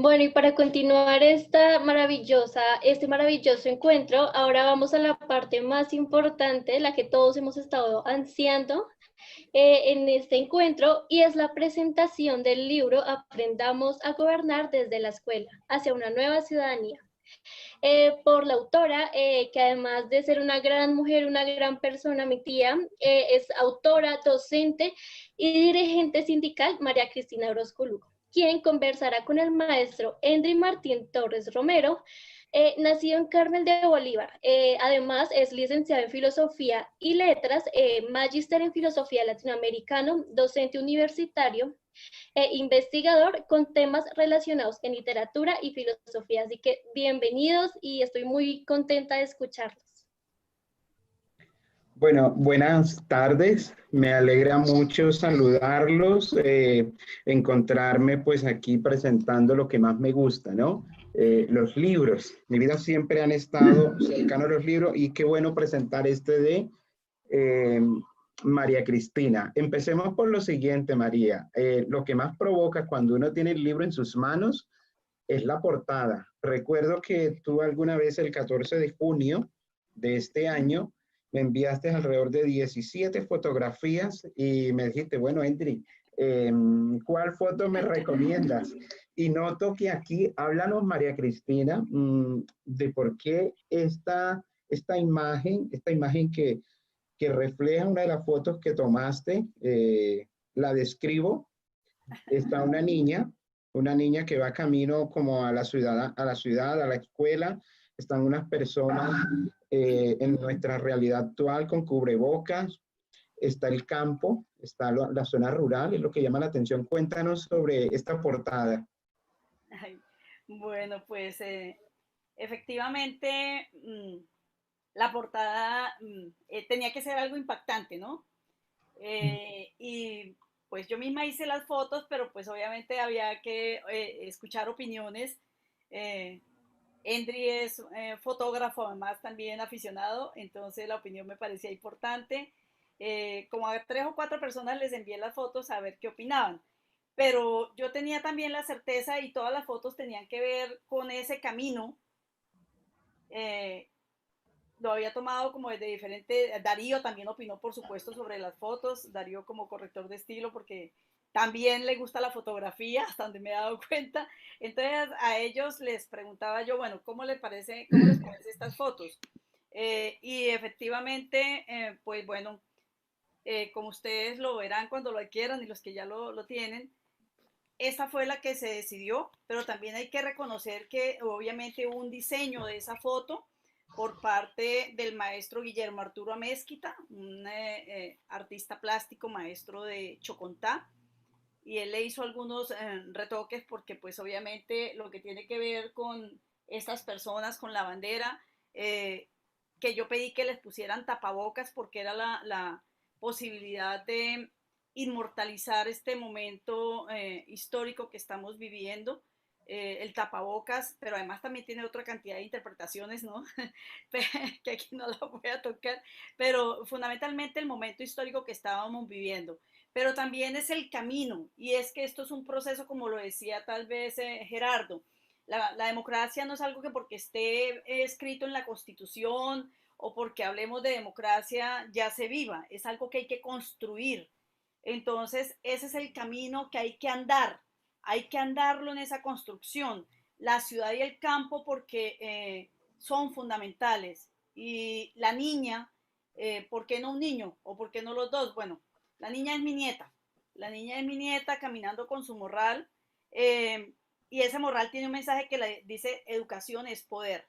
Bueno, y para continuar este maravilloso encuentro, ahora vamos a la parte más importante, la que todos hemos estado ansiando en este encuentro, y es la presentación del libro Aprendamos a gobernar desde la escuela, hacia una nueva ciudadanía. Por la autora, que además de ser una gran mujer, una gran persona, mi tía, es autora, docente y dirigente sindical, María Cristina Orozco Lugo, quien conversará con el maestro Henry Martín Torres Romero, nacido en Carmel de Bolívar. Además, es licenciado en Filosofía y Letras, magíster en Filosofía Latinoamericano, docente universitario, investigador con temas relacionados en literatura y filosofía. Así que bienvenidos y estoy muy contenta de escucharlos. Bueno, buenas tardes. Me alegra mucho saludarlos, encontrarme pues aquí presentando lo que más me gusta, ¿no? Los libros. Mi vida siempre han estado cercanos a los libros y qué bueno presentar este de eh, María Cristina. Empecemos por lo siguiente, María. Lo que más provoca cuando uno tiene el libro en sus manos es la portada. Recuerdo que tú alguna vez el 14 de junio de este año me enviaste alrededor de 17 fotografías y me dijiste, bueno, Endri, ¿cuál foto me recomiendas? Y noto que aquí háblanos, María Cristina, de por qué esta imagen que refleja una de las fotos que tomaste, la describo. Está una niña que va camino como a la escuela. Están unas personas en nuestra realidad actual con cubrebocas. Está el campo, está la zona rural, es lo que llama la atención. Cuéntanos sobre esta portada. Ay, bueno, pues efectivamente la portada tenía que ser algo impactante, ¿no? Y pues yo misma hice las fotos, pero pues obviamente había que escuchar opiniones. Eh, Endry es fotógrafo, además también aficionado, entonces la opinión me parecía importante. Como a 3 o 4 personas les envié las fotos a ver qué opinaban, pero yo tenía también la certeza y todas las fotos tenían que ver con ese camino. eh, lo había tomado como desde diferente. Darío también opinó, por supuesto, sobre las fotos. Darío como corrector de estilo, porque también le gusta la fotografía, hasta donde me he dado cuenta. Entonces a ellos les preguntaba yo, bueno, cómo les parece estas fotos? Y efectivamente, pues bueno, como ustedes lo verán cuando lo adquieran y los que ya lo tienen, esa fue la que se decidió, pero también hay que reconocer que obviamente hubo un diseño de esa foto por parte del maestro Guillermo Arturo Amezquita, un artista plástico, maestro de Chocontá, y él le hizo algunos retoques porque pues obviamente lo que tiene que ver con estas personas, con la bandera, eh, que yo pedí que les pusieran tapabocas porque era la posibilidad de inmortalizar este momento histórico que estamos viviendo. El tapabocas, pero además también tiene otra cantidad de interpretaciones, ¿no? Que aquí no la voy a tocar, pero fundamentalmente el momento histórico que estábamos viviendo, pero también es el camino, y es que esto es un proceso, como lo decía tal vez Gerardo. La democracia no es algo que porque esté escrito en la Constitución o porque hablemos de democracia ya se viva, es algo que hay que construir. Entonces, ese es el camino que hay que andarlo en esa construcción, la ciudad y el campo, porque son fundamentales. Y la niña, ¿por qué no un niño? ¿O por qué no los dos? Bueno, la niña es mi nieta. La niña es mi nieta caminando con su morral. Y ese morral tiene un mensaje que le dice: educación es poder.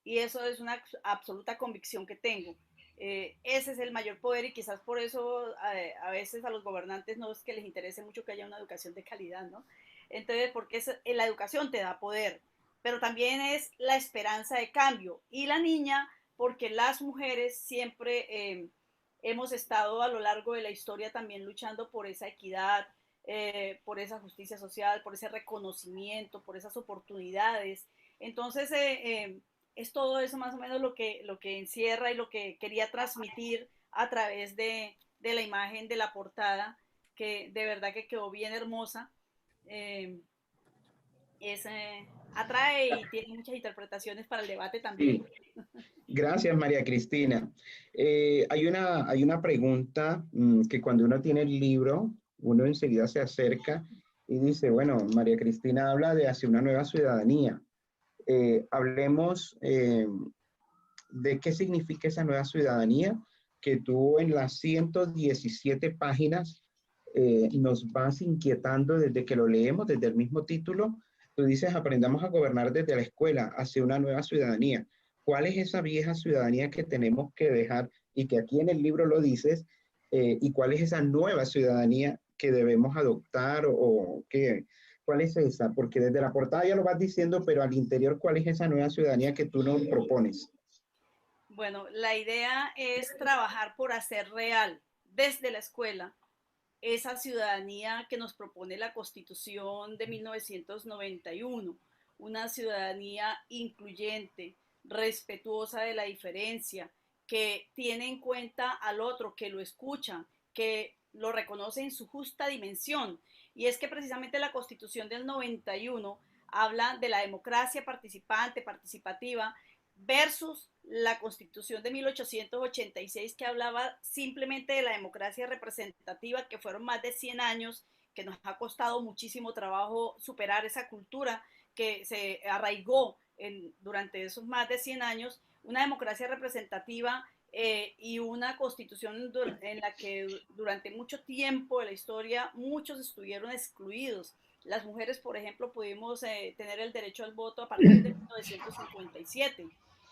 Y eso es una absoluta convicción que tengo. Ese es el mayor poder, y quizás por eso a veces a los gobernantes no es que les interese mucho que haya una educación de calidad, ¿no? Entonces, porque la educación te da poder, pero también es la esperanza de cambio. Y la niña, porque las mujeres siempre hemos estado a lo largo de la historia también luchando por esa equidad, por esa justicia social, por ese reconocimiento, por esas oportunidades. Entonces, es todo eso más o menos lo que encierra y lo que quería transmitir a través de la imagen de la portada, que de verdad que quedó bien hermosa. Eh, es, atrae y tiene muchas interpretaciones para el debate también. Sí, gracias, María Cristina. Hay una pregunta que cuando uno tiene el libro, uno enseguida se acerca y dice, bueno, María Cristina habla de hacia una nueva ciudadanía. Hablemos de qué significa esa nueva ciudadanía que tú en las 117 páginas nos vas inquietando desde que lo leemos, desde el mismo título. Tú dices, aprendamos a gobernar desde la escuela hacia una nueva ciudadanía. ¿Cuál es esa vieja ciudadanía que tenemos que dejar y que aquí en el libro lo dices? ¿Y cuál es esa nueva ciudadanía que debemos adoptar o qué? ¿Cuál es esa? Porque desde la portada ya lo vas diciendo, pero al interior, ¿cuál es esa nueva ciudadanía que tú nos propones? Bueno, la idea es trabajar por hacer real desde la escuela esa ciudadanía que nos propone la Constitución de 1991, una ciudadanía incluyente, respetuosa de la diferencia, que tiene en cuenta al otro, que lo escucha, que lo reconoce en su justa dimensión. Y es que precisamente la Constitución del 91 habla de la democracia participante, participativa, versus la Constitución de 1886 que hablaba simplemente de la democracia representativa, que fueron más de 100 años, que nos ha costado muchísimo trabajo superar esa cultura que se arraigó durante esos más de 100 años, una democracia representativa y una constitución en la que durante mucho tiempo de la historia muchos estuvieron excluidos. Las mujeres, por ejemplo, pudimos tener el derecho al voto a partir de 1957.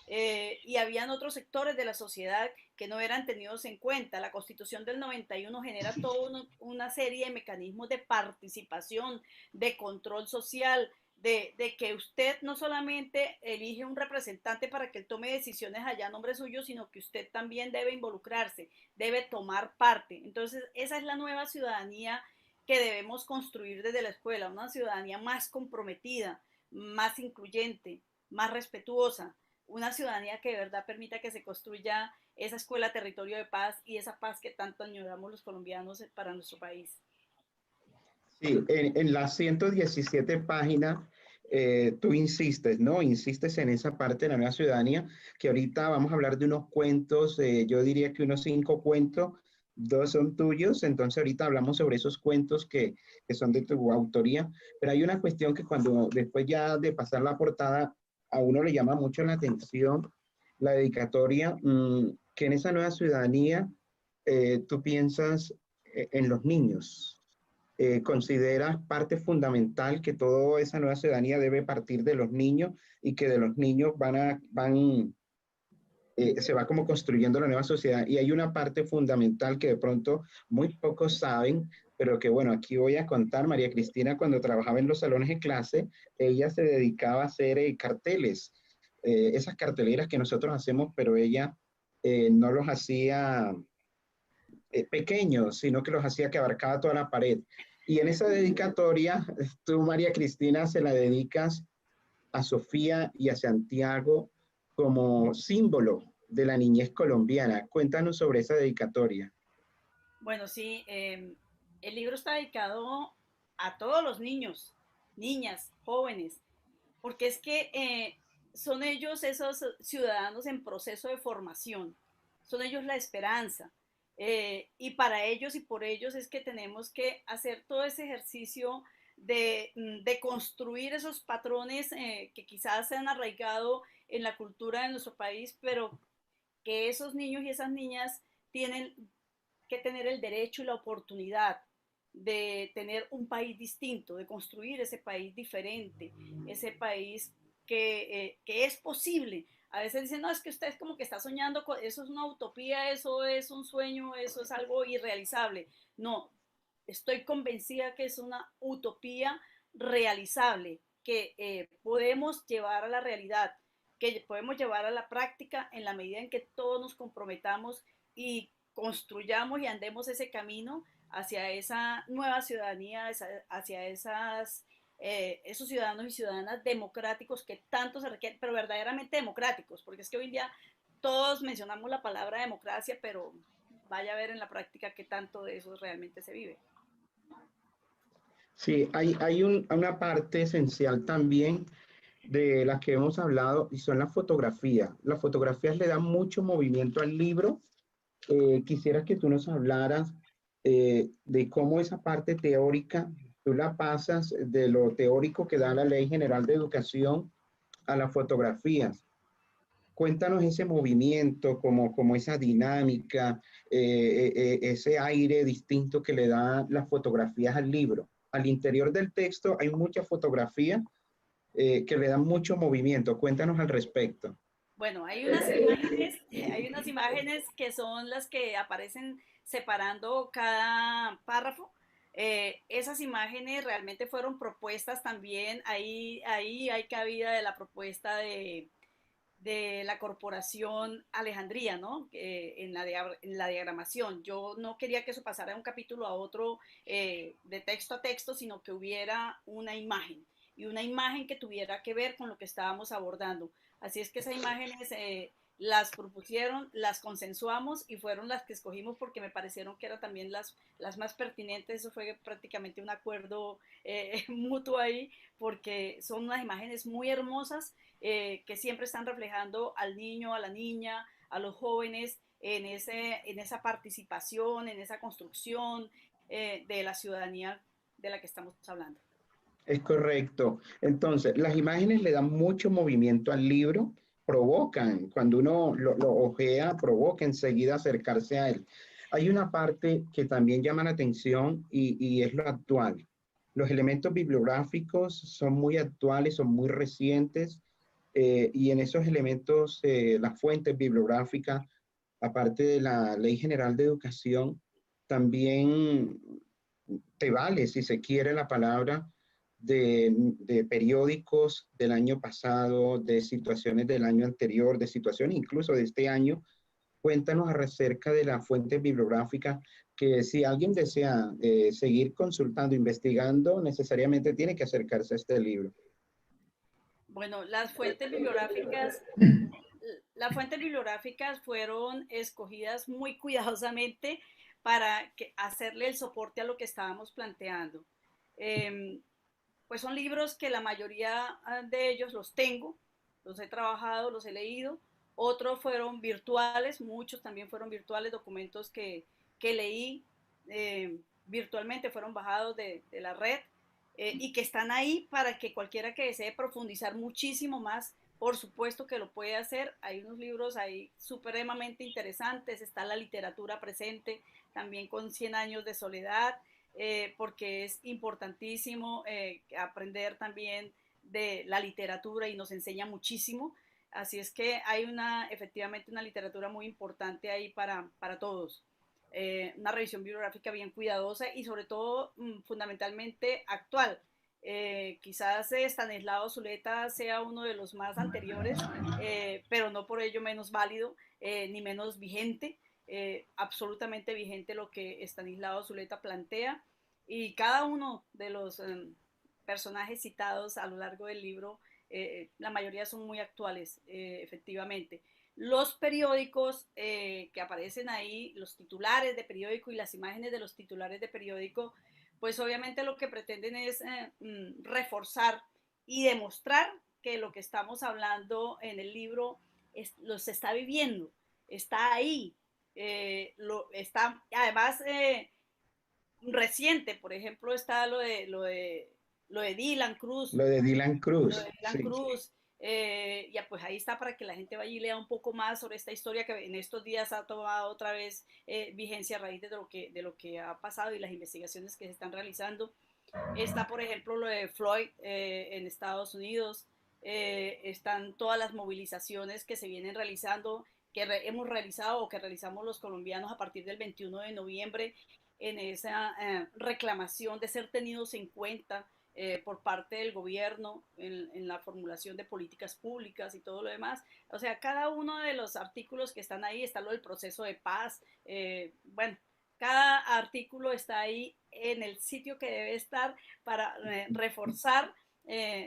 Y habían otros sectores de la sociedad que no eran tenidos en cuenta. La Constitución del 91 genera toda una serie de mecanismos de participación, de control social, de que usted no solamente elige un representante para que él tome decisiones allá a nombre suyo, sino que usted también debe involucrarse, debe tomar parte. Entonces, esa es la nueva ciudadanía que debemos construir desde la escuela, una ciudadanía más comprometida, más incluyente, más respetuosa, una ciudadanía que de verdad permita que se construya esa escuela territorio de paz y esa paz que tanto añoramos los colombianos para nuestro país. Sí, en las 117 páginas, tú insistes, ¿no? Insistes en esa parte de la nueva ciudadanía, que ahorita vamos a hablar de unos cuentos, yo diría que unos 5 cuentos, 2 son tuyos, entonces ahorita hablamos sobre esos cuentos que son de tu autoría, pero hay una cuestión que cuando después ya de pasar la portada, a uno le llama mucho la atención la dedicatoria, que en esa nueva ciudadanía tú piensas en los niños. ¿Consideras parte fundamental que toda esa nueva ciudadanía debe partir de los niños y que de los niños se va como construyendo la nueva sociedad? Y hay una parte fundamental que de pronto muy pocos saben, pero que bueno, aquí voy a contar. María Cristina, cuando trabajaba en los salones de clase, ella se dedicaba a hacer carteles, esas carteleras que nosotros hacemos, pero ella no los hacía pequeños, sino que los hacía que abarcaba toda la pared. Y en esa dedicatoria, tú, María Cristina, se la dedicas a Sofía y a Santiago como símbolo de la niñez colombiana. Cuéntanos sobre esa dedicatoria. Bueno, sí, el libro está dedicado a todos los niños, niñas, jóvenes, porque es que son ellos esos ciudadanos en proceso de formación, son ellos la esperanza. Y para ellos y por ellos es que tenemos que hacer todo ese ejercicio de construir esos patrones que quizás se han arraigado en la cultura de nuestro país, pero que esos niños y esas niñas tienen que tener el derecho y la oportunidad de tener un país distinto, de construir ese país diferente, ese país que es posible. A veces dicen, no, es que usted es como que está soñando, eso es una utopía, eso es un sueño, eso es algo irrealizable. No, estoy convencida que es una utopía realizable, que podemos llevar a la realidad, que podemos llevar a la práctica en la medida en que todos nos comprometamos y construyamos y andemos ese camino hacia esa nueva ciudadanía, hacia esos ciudadanos y ciudadanas democráticos que tanto se requieren, pero verdaderamente democráticos, porque es que hoy en día todos mencionamos la palabra democracia, pero vaya a ver en la práctica qué tanto de eso realmente se vive. Sí, una parte esencial también de las que hemos hablado y son las fotografías. Las fotografías le dan mucho movimiento al libro. Quisiera que tú nos hablaras de cómo esa parte teórica, tú la pasas de lo teórico que da la Ley General de Educación a las fotografías. Cuéntanos ese movimiento, como esa dinámica, ese aire distinto que le da las fotografías al libro. Al interior del texto hay muchas fotografías que le dan mucho movimiento. Cuéntanos al respecto. Bueno, hay unas imágenes que son las que aparecen separando cada párrafo. Esas imágenes realmente fueron propuestas también, ahí hay cabida de la propuesta de la corporación Alejandría, ¿no? En la diagramación. Yo no quería que eso pasara de un capítulo a otro, de texto a texto, sino que hubiera una imagen y una imagen que tuviera que ver con lo que estábamos abordando. Así es que esas imágenes las propusieron, las consensuamos y fueron las que escogimos porque me parecieron que eran también las más pertinentes. Eso fue prácticamente un acuerdo mutuo ahí, porque son unas imágenes muy hermosas, que siempre están reflejando al niño, a la niña, a los jóvenes en esa participación, en esa construcción de la ciudadanía de la que estamos hablando. Es correcto. Entonces, las imágenes le dan mucho movimiento al libro, provocan, cuando uno lo ojea, provoca enseguida acercarse a él. Hay una parte que también llama la atención y es lo actual. Los elementos bibliográficos son muy actuales, son muy recientes, y en esos elementos, las fuentes bibliográficas, aparte de la Ley General de Educación, también te vale, si se quiere la palabra, de periódicos del año pasado, de situaciones del año anterior, de situaciones incluso de este año. Cuéntanos acerca de la fuente bibliográfica, que si alguien desea seguir consultando, investigando, necesariamente tiene que acercarse a este libro. Bueno, las fuentes bibliográficas fueron escogidas muy cuidadosamente para hacerle el soporte a lo que estábamos planteando. Eh, pues son libros que la mayoría de ellos los tengo, los he trabajado, los he leído. Otros fueron virtuales, muchos también fueron virtuales, documentos que leí virtualmente, fueron bajados de la red, y que están ahí para que cualquiera que desee profundizar muchísimo más, por supuesto que lo puede hacer. Hay unos libros ahí supremamente interesantes, está la literatura presente, también con 100 años de soledad, porque es importantísimo aprender también de la literatura y nos enseña muchísimo. Así es que hay efectivamente una literatura muy importante ahí para todos. Una revisión bibliográfica bien cuidadosa y sobre todo fundamentalmente actual. Quizás Stanislao Zuleta sea uno de los más anteriores, pero no por ello menos válido ni menos vigente. Absolutamente vigente lo que Stanislao Zuleta plantea, y cada uno de los personajes citados a lo largo del libro, la mayoría son muy actuales, efectivamente. Los periódicos que aparecen ahí, los titulares de periódico y las imágenes de los titulares de periódico, pues obviamente lo que pretenden es reforzar y demostrar que lo que estamos hablando en el libro se está viviendo, está ahí, está además reciente. Por ejemplo, está lo de Dylan Cruz, Lo de Dylan lo de Cruz, Dylan sí. Cruz. Ya pues ahí está para que la gente vaya y lea un poco más sobre esta historia que en estos días ha tomado otra vez vigencia a raíz de lo que ha pasado y las investigaciones que se están realizando. Está, por ejemplo, lo de Floyd en Estados Unidos. Están todas las movilizaciones que se vienen realizando, hemos realizado o que realizamos los colombianos a partir del 21 de noviembre en esa reclamación de ser tenidos en cuenta por parte del gobierno en la formulación de políticas públicas y todo lo demás. O sea, cada uno de los artículos que están ahí, está lo del proceso de paz, bueno, cada artículo está ahí en el sitio que debe estar para reforzar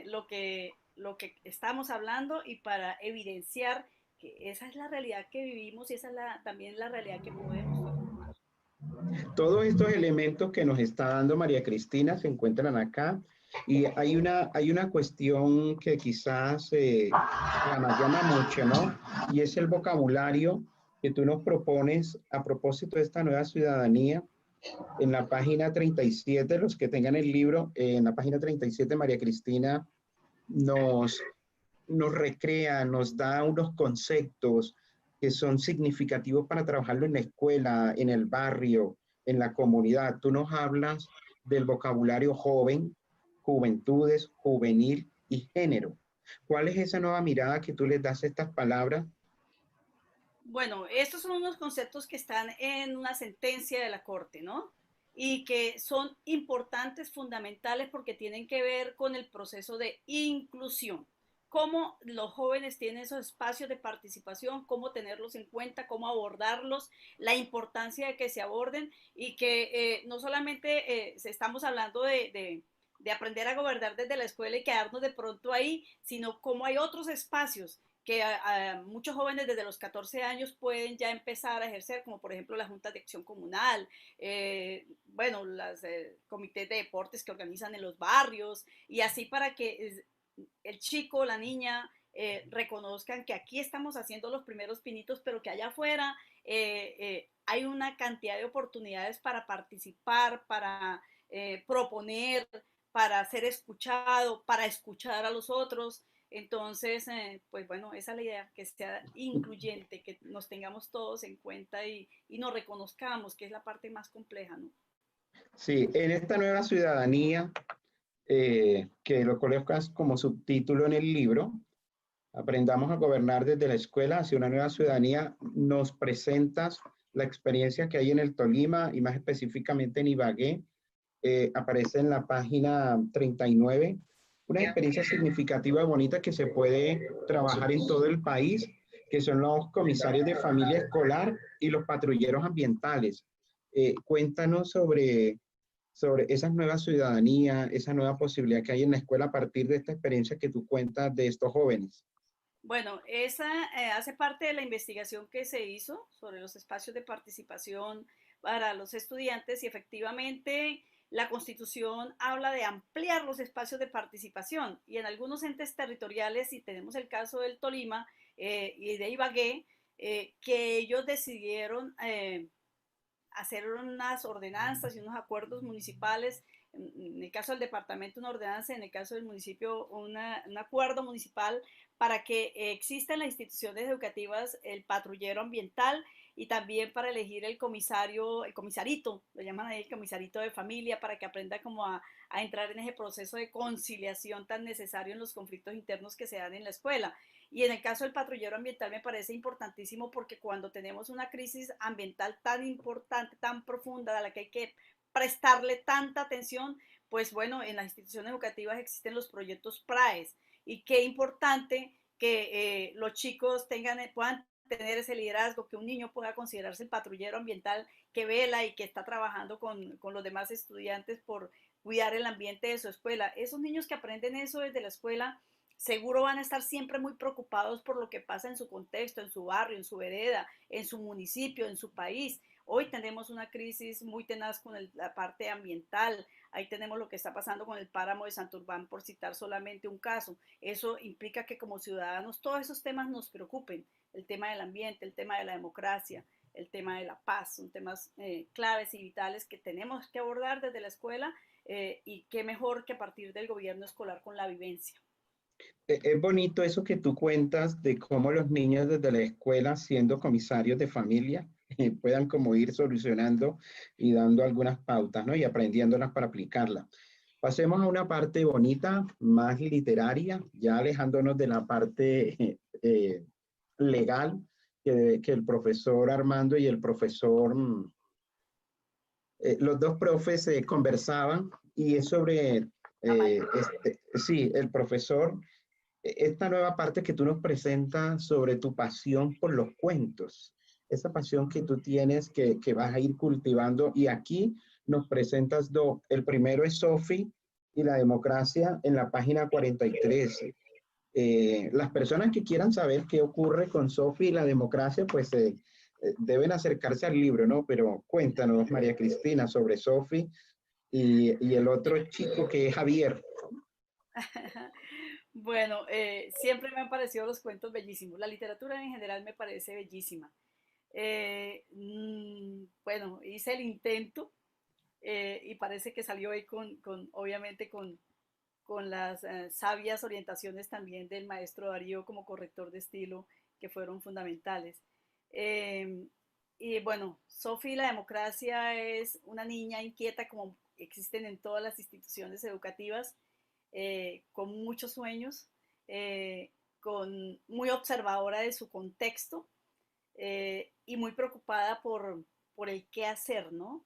lo que estamos hablando y para evidenciar que esa es la realidad que vivimos y esa es también la realidad que podemos transformar. Todos estos elementos que nos está dando María Cristina se encuentran acá y hay una cuestión que quizás llama mucho, ¿no? Y es el vocabulario que tú nos propones a propósito de esta nueva ciudadanía. En la página 37, los que tengan el libro, en la página 37, María Cristina nos, nos recrea, nos da unos conceptos que son significativos para trabajarlo en la escuela, en el barrio, en la comunidad. Tú nos hablas del vocabulario joven, juventudes, juvenil y género. ¿Cuál es esa nueva mirada que tú les das a estas palabras? Bueno, estos son unos conceptos que están en una sentencia de la Corte, ¿no? Y que son importantes, fundamentales, porque tienen que ver con el proceso de inclusión. Cómo los jóvenes tienen esos espacios de participación, cómo tenerlos en cuenta, cómo abordarlos, la importancia de que se aborden y que no solamente estamos hablando de aprender a gobernar desde la escuela y quedarnos de pronto ahí, sino cómo hay otros espacios que muchos jóvenes desde los 14 años pueden ya empezar a ejercer, como por ejemplo la Junta de Acción Comunal, bueno, los comités de deportes que organizan en los barrios, y así para que el chico, la niña, reconozcan que aquí estamos haciendo los primeros pinitos, pero que allá afuera hay una cantidad de oportunidades para participar, para proponer, para ser escuchado, para escuchar a los otros. Entonces, pues bueno, esa es la idea, que sea incluyente, que nos tengamos todos en cuenta y nos reconozcamos, que es la parte más compleja, ¿no? Sí, en esta nueva ciudadanía, que lo colocas como subtítulo en el libro, Aprendamos a gobernar desde la escuela hacia una nueva ciudadanía, nos presentas la experiencia que hay en el Tolima y más específicamente en Ibagué. Aparece en la página 39, una experiencia significativa y bonita que se puede trabajar en todo el país, que son los comisarios de familia escolar y los patrulleros ambientales. Cuéntanos sobre esa nueva ciudadanía, esa nueva posibilidad que hay en la escuela a partir de esta experiencia que tú cuentas de estos jóvenes. Bueno, esa hace parte de la investigación que se hizo sobre los espacios de participación para los estudiantes y efectivamente la Constitución habla de ampliar los espacios de participación y en algunos entes territoriales, y tenemos el caso del Tolima y de Ibagué, que ellos decidieron hacer unas ordenanzas y unos acuerdos municipales, en el caso del departamento una ordenanza, en el caso del municipio un acuerdo municipal para que exista en las instituciones educativas el patrullero ambiental y también para elegir el comisario, el comisarito, lo llaman ahí el comisarito de familia, para que aprenda como a entrar en ese proceso de conciliación tan necesario en los conflictos internos que se dan en la escuela. Y en el caso del patrullero ambiental me parece importantísimo porque cuando tenemos una crisis ambiental tan importante, tan profunda, a la que hay que prestarle tanta atención, pues bueno, en las instituciones educativas existen los proyectos PRAES y qué importante que los chicos puedan tener ese liderazgo, que un niño pueda considerarse el patrullero ambiental que vela y que está trabajando con los demás estudiantes por cuidar el ambiente de su escuela. Esos niños que aprenden eso desde la escuela seguro van a estar siempre muy preocupados por lo que pasa en su contexto, en su barrio, en su vereda, en su municipio, en su país. Hoy tenemos una crisis muy tenaz con la parte ambiental. Ahí tenemos lo que está pasando con el páramo de Santurbán, por citar solamente un caso. Eso implica que como ciudadanos todos esos temas nos preocupen. El tema del ambiente, el tema de la democracia, el tema de la paz, son temas claves y vitales que tenemos que abordar desde la escuela y qué mejor que a partir del gobierno escolar con la vivencia. Es bonito eso que tú cuentas de cómo los niños desde la escuela, siendo comisarios de familia, puedan como ir solucionando y dando algunas pautas, ¿no? Y aprendiéndolas para aplicarlas. Pasemos a una parte bonita, más literaria, ya alejándonos de la parte legal que el profesor Armando y el profesor, los dos profes conversaban y es sobre, sí, el profesor esta nueva parte que tú nos presentas sobre tu pasión por los cuentos, esa pasión que tú tienes que vas a ir cultivando y aquí nos presentas dos. El primero es Sophie y la democracia en la página 43. Las personas que quieran saber qué ocurre con Sophie y la democracia, pues deben acercarse al libro, ¿no? Pero cuéntanos, María Cristina, sobre Sophie y el otro chico que es Javier. Bueno, siempre me han parecido los cuentos bellísimos. La literatura en general me parece bellísima. Bueno, hice el intento y parece que salió ahí obviamente, con las sabias orientaciones también del maestro Darío como corrector de estilo, que fueron fundamentales. Eh, y bueno, Sophie la democracia es una niña inquieta como existen en todas las instituciones educativas, con muchos sueños, eh, muy observadora de su contexto, y muy preocupada por el qué hacer, ¿no?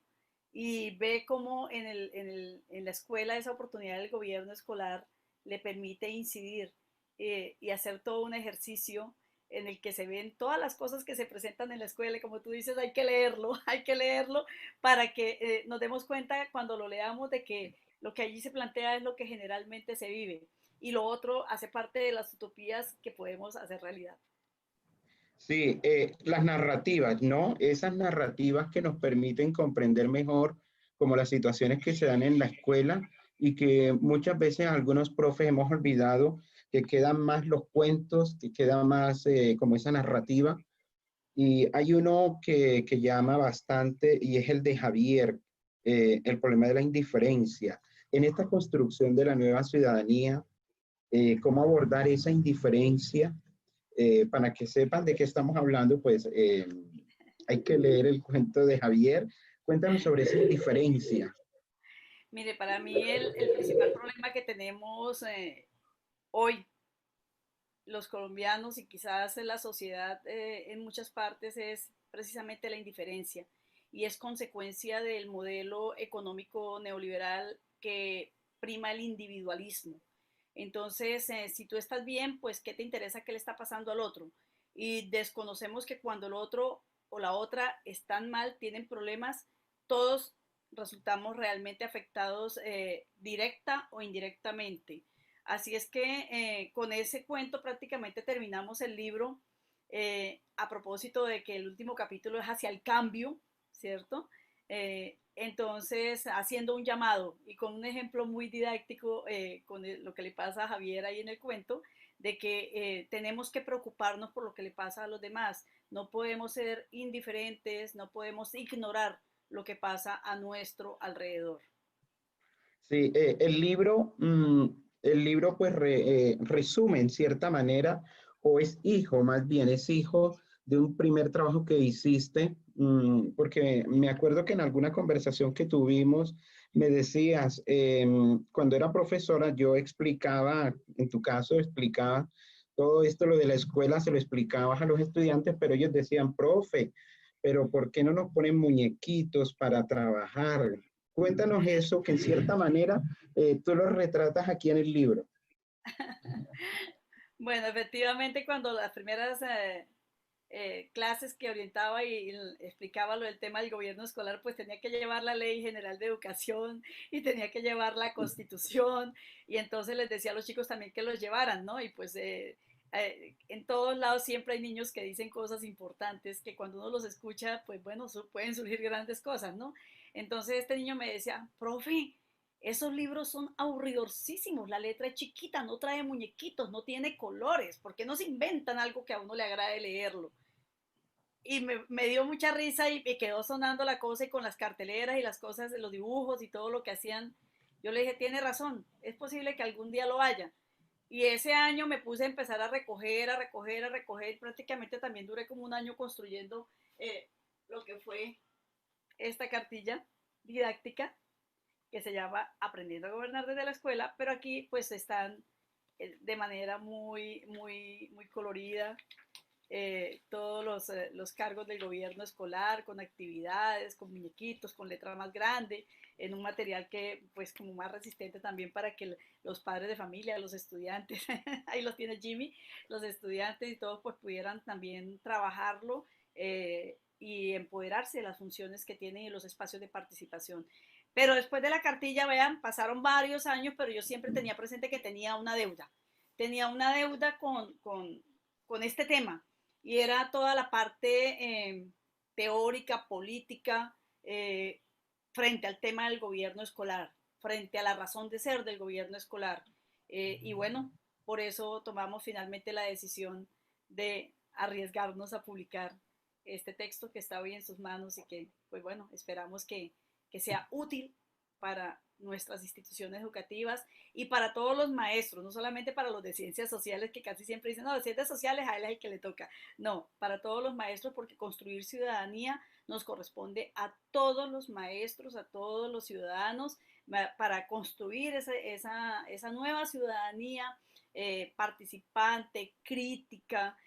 Y ve cómo en la escuela esa oportunidad del gobierno escolar le permite incidir, y hacer todo un ejercicio en el que se ven todas las cosas que se presentan en la escuela, y como tú dices, hay que leerlo, hay que leerlo para que nos demos cuenta cuando lo leamos de que lo que allí se plantea es lo que generalmente se vive, y lo otro hace parte de las utopías que podemos hacer realidad. Sí, las narrativas, ¿no? Esas narrativas que nos permiten comprender mejor como las situaciones que se dan en la escuela y que muchas veces algunos profes hemos olvidado que quedan más los cuentos, que queda más como esa narrativa. Y hay uno que llama bastante y es el de Javier, el problema de la indiferencia. En esta construcción de la nueva ciudadanía, cómo abordar esa indiferencia, para que sepan de qué estamos hablando, pues hay que leer el cuento de Javier. Cuéntanos sobre esa indiferencia. Mire, para mí el principal problema que tenemos hoy los colombianos y quizás la sociedad en muchas partes es precisamente la indiferencia, y es consecuencia del modelo económico neoliberal que prima el individualismo. Entonces, si tú estás bien, pues ¿qué te interesa qué le está pasando al otro? Y desconocemos que cuando el otro o la otra están mal, tienen problemas, todos resultamos realmente afectados, directa o indirectamente. Así es que con ese cuento prácticamente terminamos el libro, a propósito de que el último capítulo es hacia el cambio, ¿cierto? Entonces, haciendo un llamado y con un ejemplo muy didáctico, lo que le pasa a Javier ahí en el cuento, de que tenemos que preocuparnos por lo que le pasa a los demás. No podemos ser indiferentes, no podemos ignorar lo que pasa a nuestro alrededor. Sí, el libro pues resume en cierta manera, o es hijo, más bien es hijo de un primer trabajo que hiciste, porque me acuerdo que en alguna conversación que tuvimos me decías, cuando era profesora yo explicaba, en tu caso explicaba todo esto, lo de la escuela, se lo explicabas a los estudiantes, pero ellos decían, profe, pero ¿por qué no nos ponen muñequitos para trabajar? Cuéntanos eso, que en cierta manera tú lo retratas aquí en el libro. Bueno, efectivamente, cuando las primeras clases que orientaba y explicaba lo del tema del gobierno escolar, pues tenía que llevar la Ley General de Educación y tenía que llevar la Constitución, y entonces les decía a los chicos también que los llevaran, ¿no? Y pues en todos lados siempre hay niños que dicen cosas importantes que cuando uno los escucha, pues bueno, pueden surgir grandes cosas, ¿no? Entonces este niño me decía, profe, esos libros son aburridorcísimos, la letra es chiquita, no trae muñequitos, no tiene colores, ¿por qué no se inventan algo que a uno le agrade leerlo? Y me dio mucha risa y me quedó sonando la cosa, y con las carteleras y las cosas, los dibujos y todo lo que hacían, yo le dije, tiene razón, es posible que algún día lo haya. Y ese año me puse a empezar a recoger, a recoger, a recoger, prácticamente también duré como un año construyendo lo que fue esta cartilla didáctica que se llama Aprendiendo a Gobernar desde la Escuela, pero aquí pues están de manera muy colorida, todos los cargos del gobierno escolar, con actividades, con muñequitos, con letra más grande, en un material que pues como más resistente también para que los padres de familia, los estudiantes, ahí los tiene Jimmy, los estudiantes y todos pues pudieran también trabajarlo, y empoderarse de las funciones que tienen y los espacios de participación. Pero después de la cartilla, vean, pasaron varios años, pero yo siempre tenía presente que tenía una deuda con este tema, y era toda la parte teórica, política, frente al tema del gobierno escolar, frente a la razón de ser del gobierno escolar. Y bueno, por eso tomamos finalmente la decisión de arriesgarnos a publicar este texto que está hoy en sus manos y que, pues bueno, esperamos que sea útil para nuestras instituciones educativas y para todos los maestros, no solamente para los de ciencias sociales que casi siempre dicen, no, de ciencias sociales a él es el que le toca. No, para todos los maestros, porque construir ciudadanía nos corresponde a todos los maestros, a todos los ciudadanos, para construir esa nueva ciudadanía participante, crítica,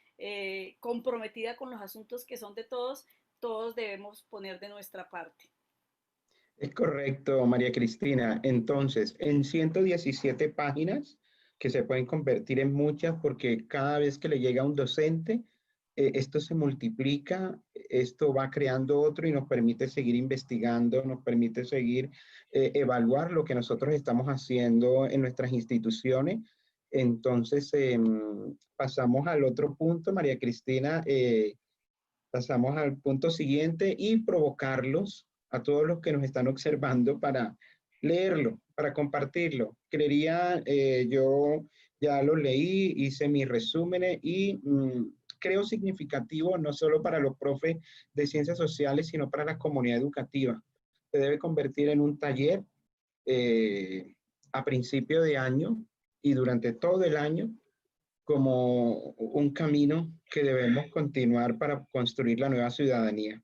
comprometida con los asuntos que son de todos, todos debemos poner de nuestra parte. Es correcto, María Cristina. Entonces, en 117 páginas, que se pueden convertir en muchas porque cada vez que le llega a un docente, esto se multiplica, esto va creando otro y nos permite seguir investigando, nos permite seguir evaluar lo que nosotros estamos haciendo en nuestras instituciones. Entonces, pasamos al otro punto, María Cristina, pasamos al punto siguiente y provocarlos a todos los que nos están observando para leerlo, para compartirlo. Yo ya lo leí, hice mis resúmenes y creo significativo no solo para los profes de ciencias sociales, sino para la comunidad educativa. Se debe convertir en un taller a principio de año y durante todo el año como un camino que debemos continuar para construir la nueva ciudadanía.